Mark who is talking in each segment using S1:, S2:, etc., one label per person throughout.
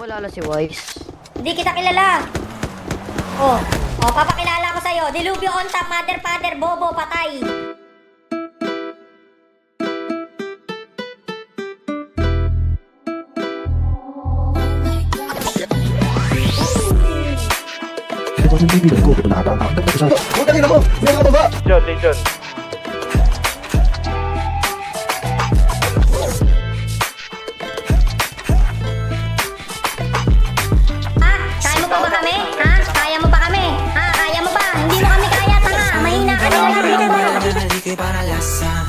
S1: kilala si Wise.
S2: Hindi kita kilala. Oh, papakilala ko sa'yo. Dilubyo on top, mother, father, bobo, patay.
S3: Ito yung bibigay ko. Nakakakakot ko sa... Huwag kanina mo! May mga baba!
S4: John.
S2: Kaya mo pa ba kami? Ha? Kaya mo pa kami? Ha? Kaya mo pa? Hindi mo kami kaya, tanga. Mahina ka na lang.
S5: Halika para lasang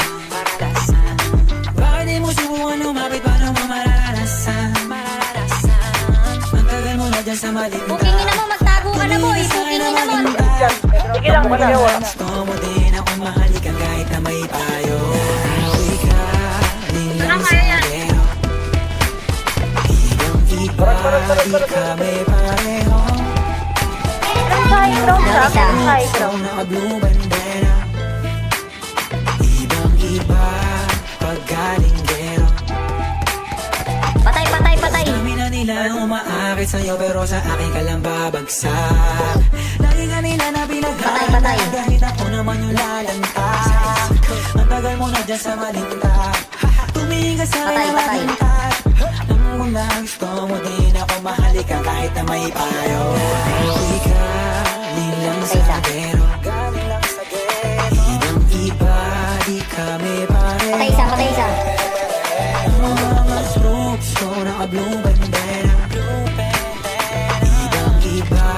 S5: Bakit di mo subukan lumapit paano mo mararanasan Ang tagal mo na dyan sa malimta
S2: Bukingin na mo, magtago ka na boy. Bukingin na mo.
S4: Sige lang, manigawa.
S5: Gusto mo din akong mahalikan kahit na may payo Awi ka, lang sa pero Ibang iba, di kami pareho Ikaw naka-blue bandera Ibang iba, paggalinggero
S2: Patay.
S5: Dami na nila umaakit sa'yo pero sa akin ka lang babagsak Lagi ka nila na
S2: Patay.
S5: pinaghahanap Kahit ako naman yung lalanta Ang tagal mo na dyan sa malinta Tumingin ka sa akin na
S2: Patay.
S5: malintat Nang mula gusto mo din ako mahalikan kahit na may payo Uwi ka, nilang sa gero Ibang iba, di kami pareho
S2: Patay isa.
S5: mga strokes ko naka-blue bandera Ibang iba,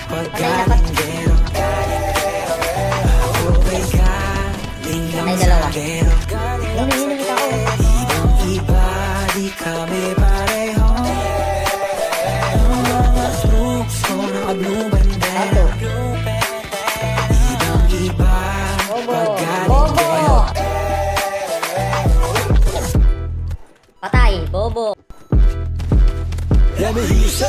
S5: pagkalinggero Ako ay galing lang
S2: Ay,
S5: sa
S2: dalawa.
S5: gero
S2: Hinumit ako.
S5: Ibang iba, di kami pareho Mga strokes ko naka-blue bandera Ibang iba, pagkalinggero
S2: Patay, bobo.
S3: Let me hear you say...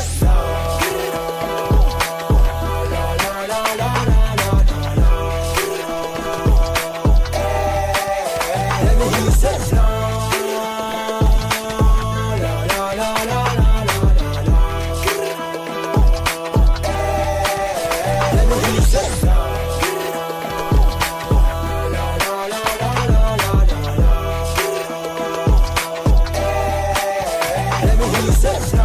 S3: Let me hear you say... Let me hear you say... Let me hear you say...